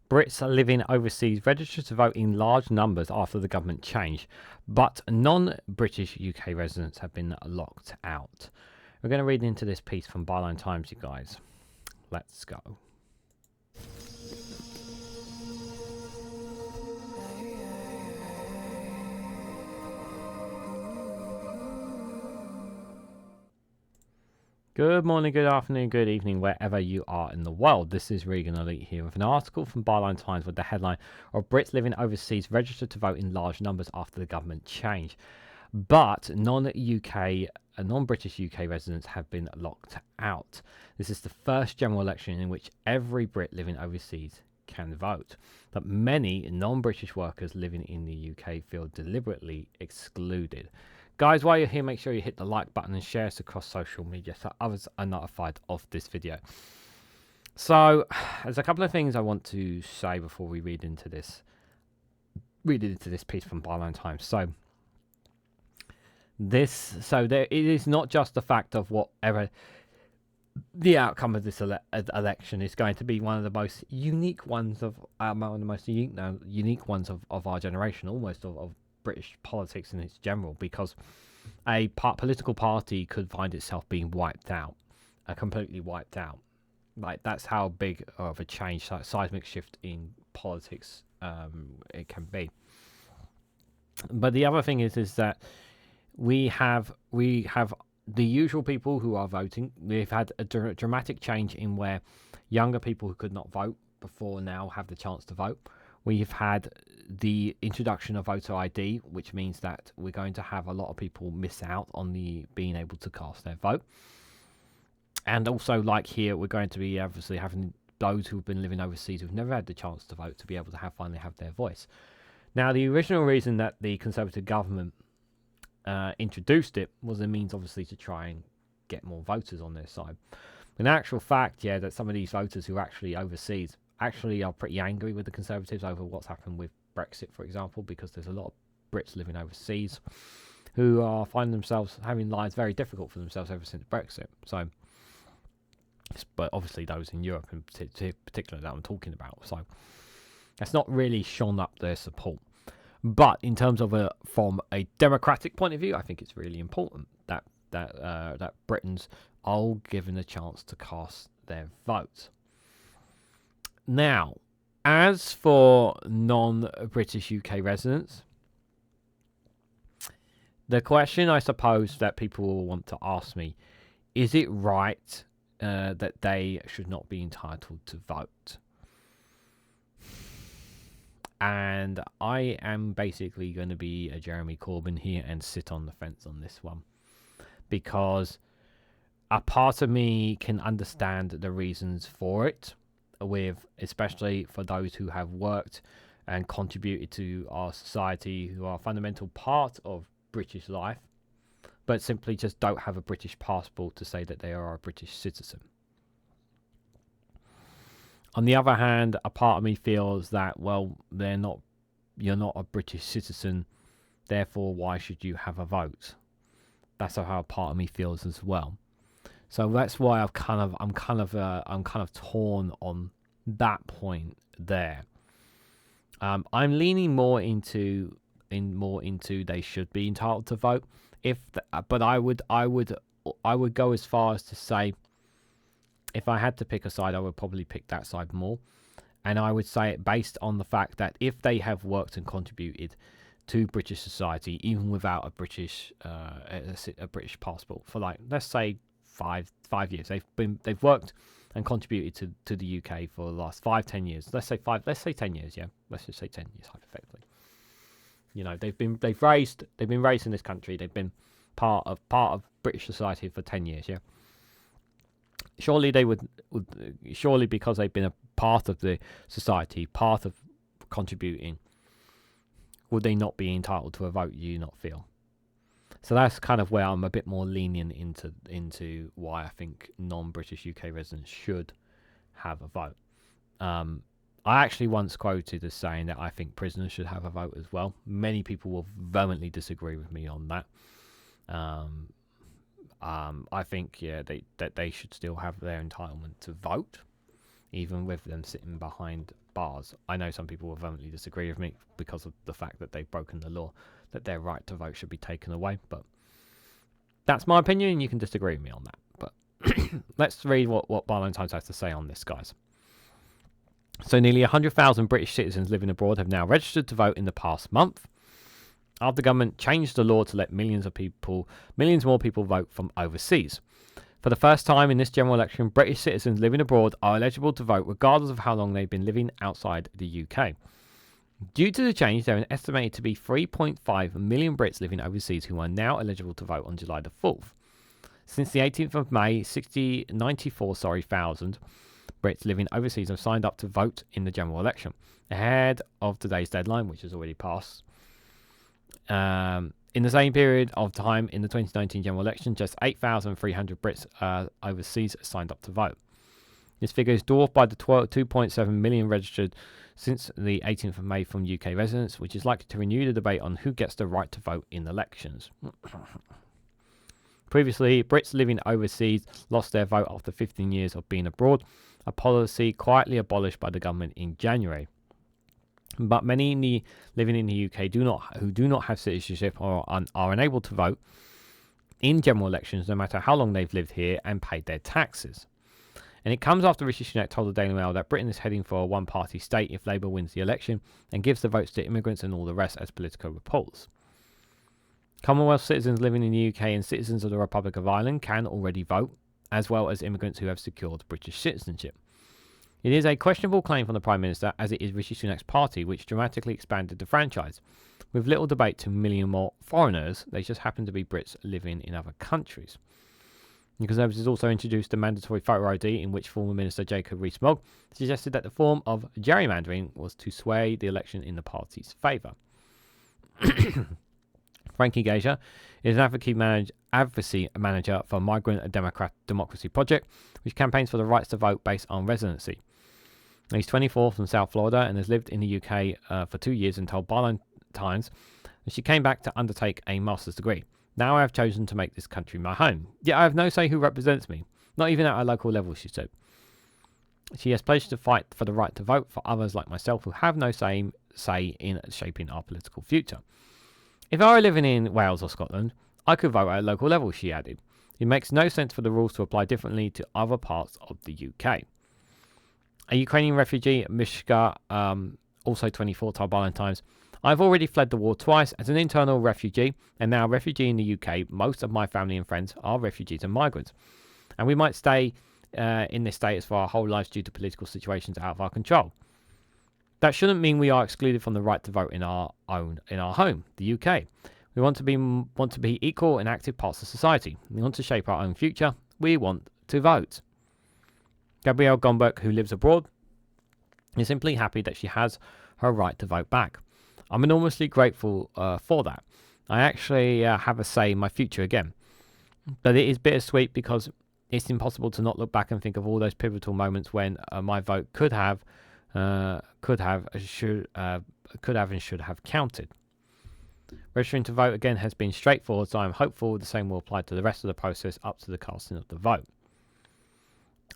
Brits are living overseas registered to vote in large numbers after the government change, but non-British UK residents have been locked out. We're going to read into this piece from Byline Times, you guys. Let's go. Good morning, good afternoon, good evening, wherever you are in the world. This is Reganelite here with an article from Byline Times with the headline of Brits living overseas registered to vote in large numbers after the government change. But non-British UK residents have been locked out. This is the first general election in which every Brit living overseas can vote. But many non-British workers living in the UK feel deliberately excluded. Guys, while you're here, make sure you hit the like button and share us across social media so others are notified of this video. So, there's a couple of things I want to say before we read into this piece from Byline Times. So, it is not just the fact of whatever the outcome of this election is going to be one of the most unique ones of our generation, almost of British politics in its general, because a political party could find itself being wiped out, completely wiped out. Like, that's how big of a change, seismic shift in politics it can be. But the other thing is that we have the usual people who are voting. We've had a dramatic change in where younger people who could not vote before now have the chance to vote. We've had the introduction of voter ID, which means that we're going to have a lot of people miss out on being able to cast their vote. And also, like here, we're going to be obviously having those who've been living overseas who've never had the chance to vote to be able to finally have their voice. Now, the original reason that the Conservative government introduced it was a means, obviously, to try and get more voters on their side. In actual fact, that some of these voters who are actually overseas actually are pretty angry with the Conservatives over what's happened with Brexit, for example, because there's a lot of Brits living overseas who are finding themselves having lives very difficult for themselves ever since Brexit. So, but obviously those in Europe in particular that I'm talking about. So that's not really shone up their support. But in terms of from a democratic point of view, I think it's really important that Britons are all given a chance to cast their vote. Now, as for non-British UK residents, the question I suppose that people will want to ask me, is it right that they should not be entitled to vote? And I am basically going to be a Jeremy Corbyn here and sit on the fence on this one, because a part of me can understand the reasons for it, especially for those who have worked and contributed to our society, who are a fundamental part of British life, but simply just don't have a British passport to say that they are a British citizen. On the other hand, a part of me feels that, well, you're not a British citizen, therefore why should you have a vote? That's how a part of me feels as well. So that's why I'm kind of torn on that point there. I'm leaning more into they should be entitled to vote. But I would go as far as to say, if I had to pick a side, I would probably pick that side more. And I would say it based on the fact that if they have worked and contributed to British society, even without a British passport, for, like, let's say 5 years, they've worked and contributed to the UK for the last 5-10 years. Let's say 10 years, yeah. Let's just say 10 years hypothetically. You know, they've been raised in this country. They've been part of British society for 10 years, yeah. Surely they would surely, because they've been a part of the society, part of contributing, would they not be entitled to a vote? You not feel? So that's kind of where I'm a bit more lenient into why I think non-British UK residents should have a vote. I actually once quoted as saying that I think prisoners should have a vote as well. Many people will vehemently disagree with me on that. I think that they should still have their entitlement to vote. even with them sitting behind bars. I know some people will vehemently disagree with me because of the fact that they've broken the law, that their right to vote should be taken away, but that's my opinion, and you can disagree with me on that. But let's read what Byline Times has to say on this, guys. So nearly 100,000 British citizens living abroad have now registered to vote in the past month, after the government changed the law to let millions more people vote from overseas. For the first time in this general election, British citizens living abroad are eligible to vote regardless of how long they've been living outside the UK. Due to the change, there are estimated to be 3.5 million Brits living overseas who are now eligible to vote on July the 4th. Since the 18th of May, 94,000 Brits living overseas have signed up to vote in the general election, ahead of today's deadline, which has already passed. In the same period of time in the 2019 general election, just 8,300 Brits overseas signed up to vote. This figure is dwarfed by the 2.7 million registered since the 18th of May from UK residents, which is likely to renew the debate on who gets the right to vote in elections. Previously, Brits living overseas lost their vote after 15 years of being abroad, a policy quietly abolished by the government in January. But many living in the UK who do not have citizenship or are unable to vote in general elections, no matter how long they've lived here and paid their taxes. And it comes after Rishi Sunak told the Daily Mail that Britain is heading for a one-party state if Labour wins the election and gives the votes to immigrants and all the rest, as Politico reports. Commonwealth citizens living in the UK and citizens of the Republic of Ireland can already vote, as well as immigrants who have secured British citizenship. It is a questionable claim from the Prime Minister, as it is Rishi Sunak's party which dramatically expanded the franchise. With little debate to a million more foreigners, they just happen to be Brits living in other countries. The Conservatives also introduced a mandatory photo ID, in which former Minister Jacob Rees-Mogg suggested that the form of gerrymandering was to sway the election in the party's favour. Frankie Gager is an advocacy manager for Migrant Democracy Project, which campaigns for the rights to vote based on residency. He's 24 from South Florida and has lived in the UK for 2 years and told Byline Times that she came back to undertake a master's degree. Now I have chosen to make this country my home. Yet I have no say who represents me, not even at a local level, she said. She has pledged to fight for the right to vote for others like myself who have no say in shaping our political future. If I were living in Wales or Scotland, I could vote at a local level, she added. It makes no sense for the rules to apply differently to other parts of the UK. A Ukrainian refugee, Mishka, also 24, told Byline Times, I've already fled the war twice as an internal refugee and now a refugee in the UK. Most of my family and friends are refugees and migrants. And we might stay in this status for our whole lives due to political situations out of our control. That shouldn't mean we are excluded from the right to vote in our home, the UK. We want to be equal and active parts of society. We want to shape our own future. We want to vote. Gabrielle Gomberg, who lives abroad, is simply happy that she has her right to vote back. I'm enormously grateful for that. I actually have a say in my future again. But it is bittersweet because it's impossible to not look back and think of all those pivotal moments when my vote could have and should have counted. Registering to vote again has been straightforward, so I'm hopeful the same will apply to the rest of the process up to the casting of the vote.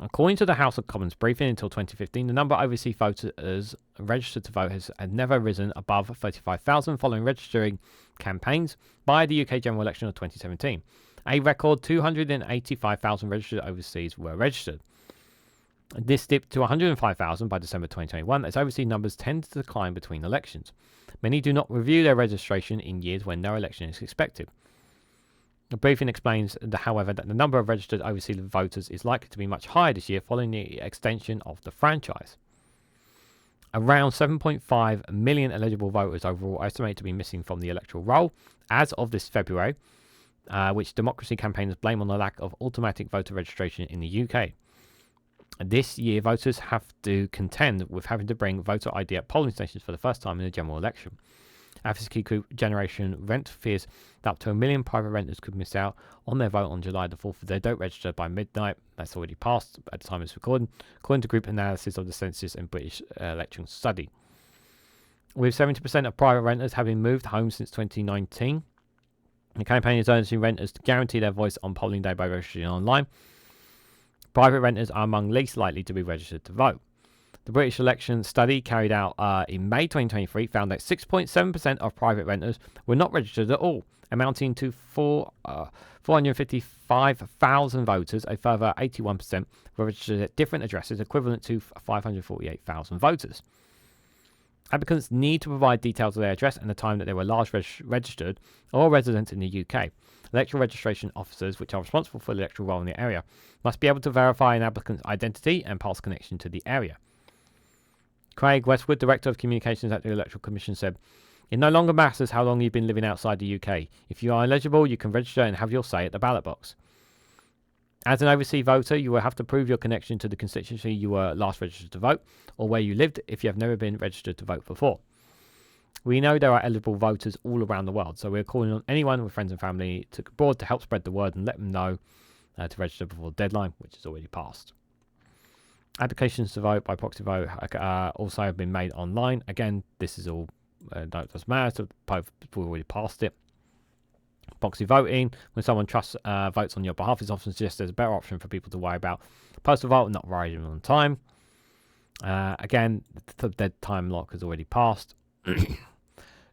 According to the House of Commons briefing, until 2015, the number of overseas voters registered to vote had never risen above 35,000 following registering campaigns by the UK general election of 2017. A record 285,000 registered overseas were registered. This dipped to 105,000 by December 2021, as overseas numbers tend to decline between elections. Many do not review their registration in years when no election is expected. The briefing explains, however, that the number of registered overseas voters is likely to be much higher this year following the extension of the franchise. Around 7.5 million eligible voters overall are estimated to be missing from the electoral roll as of this February, which democracy campaigners blame on the lack of automatic voter registration in the UK. This year, voters have to contend with having to bring voter ID at polling stations for the first time in a general election. Advocacy group Generation Rent fears that up to 1 million private renters could miss out on their vote on July the 4th if they don't register by midnight. That's already passed at the time of this recording, according to group analysis of the Census and British Election Study. With 70% of private renters having moved home since 2019, the campaign is urging renters to guarantee their voice on polling day by registering online. Private renters are among least likely to be registered to vote. The British election study carried out in May 2023 found that 6.7% of private renters were not registered at all, amounting to 455,000 voters. A further 81% were registered at different addresses, equivalent to 548,000 voters. Applicants need to provide details of their address and the time that they were last registered or resident in the UK. Electoral registration officers, which are responsible for the electoral roll in the area, must be able to verify an applicant's identity and past connection to the area. Craig Westwood, Director of Communications at the Electoral Commission, said, "It no longer matters how long you've been living outside the UK. If you are eligible, you can register and have your say at the ballot box. As an overseas voter, you will have to prove your connection to the constituency you were last registered to vote, or where you lived if you have never been registered to vote before. We know there are eligible voters all around the world, so we're calling on anyone with friends and family to abroad to help spread the word and let them know to register before the deadline, which has already passed." Applications to vote by proxy vote also have been made online. Again, this is all doesn't matter. People already passed it. Proxy voting, when someone trusts votes on your behalf, is often suggested as a better option for people to worry about postal vote and not arriving on time. Again, the dead time lock has already passed.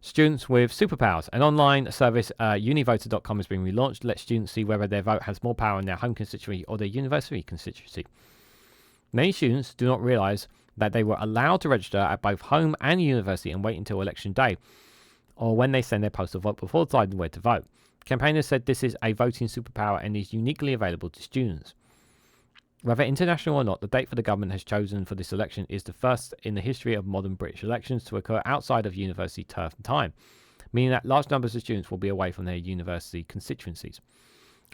Students with superpowers. An online service, univoter.com, has been relaunched to let students see whether their vote has more power in their home constituency or their university constituency. Many students do not realise that they were allowed to register at both home and university and wait until election day, or when they send their postal vote before deciding where to vote. Campaigners said this is a voting superpower and is uniquely available to students. Whether international or not, the date for the government has chosen for this election is the first in the history of modern British elections to occur outside of university term time, meaning that large numbers of students will be away from their university constituencies.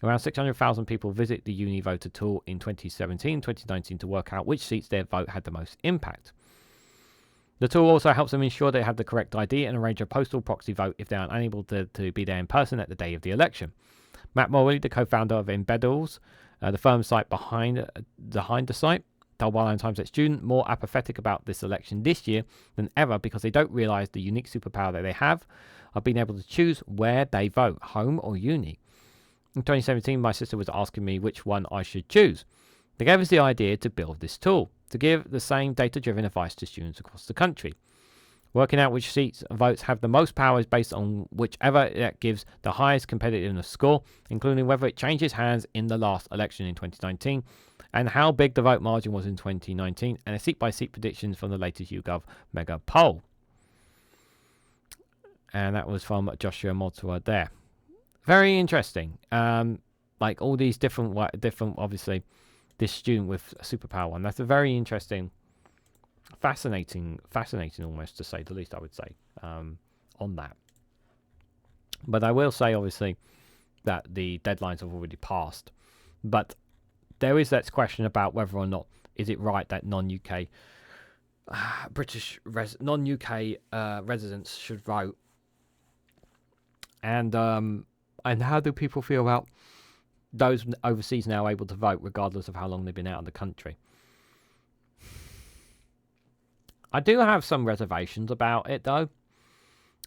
Around 600,000 people visit the Univoter tool in 2017-2019 to work out which seats their vote had the most impact. The tool also helps them ensure they have the correct ID and arrange a postal proxy vote if they are unable to be there in person at the day of the election. Matt Morley, the co-founder of Embeddles, the firm site behind the site, told Wildland Times that students more apathetic about this election this year than ever because they don't realise the unique superpower that they have of being able to choose where they vote, home or uni. In 2017, my sister was asking me which one I should choose. They gave us the idea to build this tool, to give the same data-driven advice to students across the country. Working out which seats and votes have the most power is based on whichever that gives the highest competitiveness score, including whether it changes hands in the last election in 2019, and how big the vote margin was in 2019, and a seat-by-seat predictions from the latest YouGov mega poll. And that was from Joshua Motua there. Very interesting. Like all these different, obviously, this student with a superpower one. That's a very interesting, fascinating almost, to say the least, I would say, on that. But I will say, obviously, that the deadlines have already passed. But there is that question about whether or not is it right that non-UK non-UK residents should vote, and how do people feel about those overseas now able to vote regardless of how long they've been out of the country? I do have some reservations about it, though.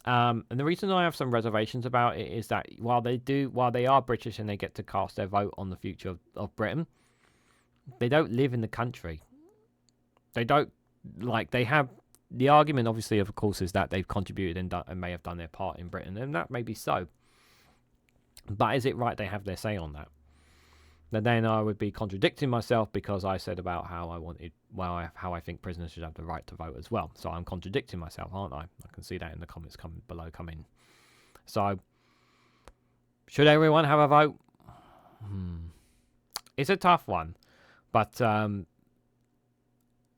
And the reason I have some reservations about it is that while they are British and they get to cast their vote on the future of Britain, they don't live in the country. They don't, they have, the argument obviously of course is that they've contributed and may have done their part in Britain, and that may be so. But is it right they have their say on that? Then I would be contradicting myself because I said about how how I think prisoners should have the right to vote as well. So I'm contradicting myself, aren't I? I can see that in the comments below. So, should everyone have a vote? It's a tough one, but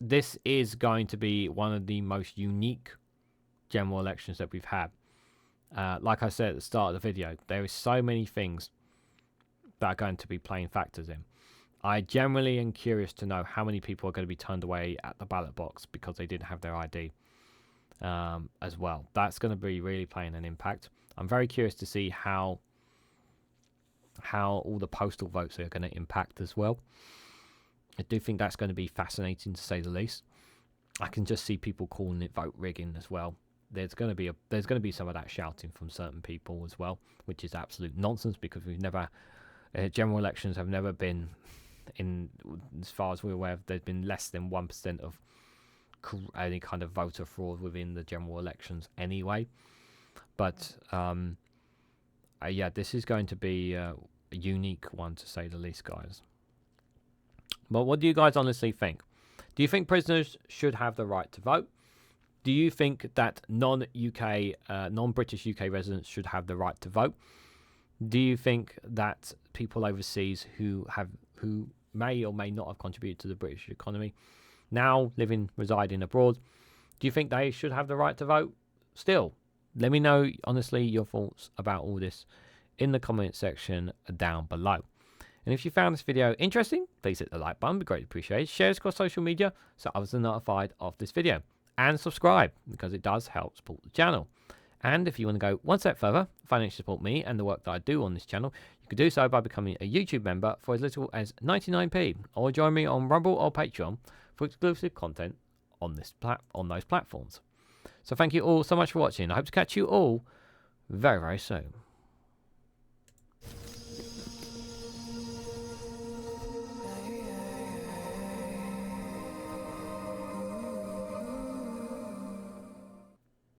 this is going to be one of the most unique general elections that we've had. Like I said at the start of the video, there is so many things that are going to be playing factors in. I generally am curious to know how many people are going to be turned away at the ballot box because they didn't have their ID as well. That's going to be really playing an impact. I'm very curious to see how all the postal votes are going to impact as well. I do think that's going to be fascinating, to say the least. I can just see people calling it vote rigging as well. There's going to be some of that shouting from certain people as well, which is absolute nonsense because we've never general elections have never been in as far as we're aware, there's been less than 1% of any kind of voter fraud within the general elections anyway. But yeah, this is going to be a unique one, to say the least, guys. But what do you guys honestly think? Do you think prisoners should have the right to vote? Do you think that non-British UK residents should have the right to vote? Do you think that people overseas who may or may not have contributed to the British economy, now residing abroad, do you think they should have the right to vote still? Let me know, honestly, your thoughts about all this in the comment section down below. And if you found this video interesting, please hit the like button, it'd be greatly appreciated. Share it across social media so others are notified of this video. And subscribe, because it does help support the channel. And if you want to go one step further, financially support me and the work that I do on this channel, you can do so by becoming a YouTube member for as little as 99p, or join me on Rumble or Patreon for exclusive content on those platforms. So thank you all so much for watching. I hope to catch you all very, very soon.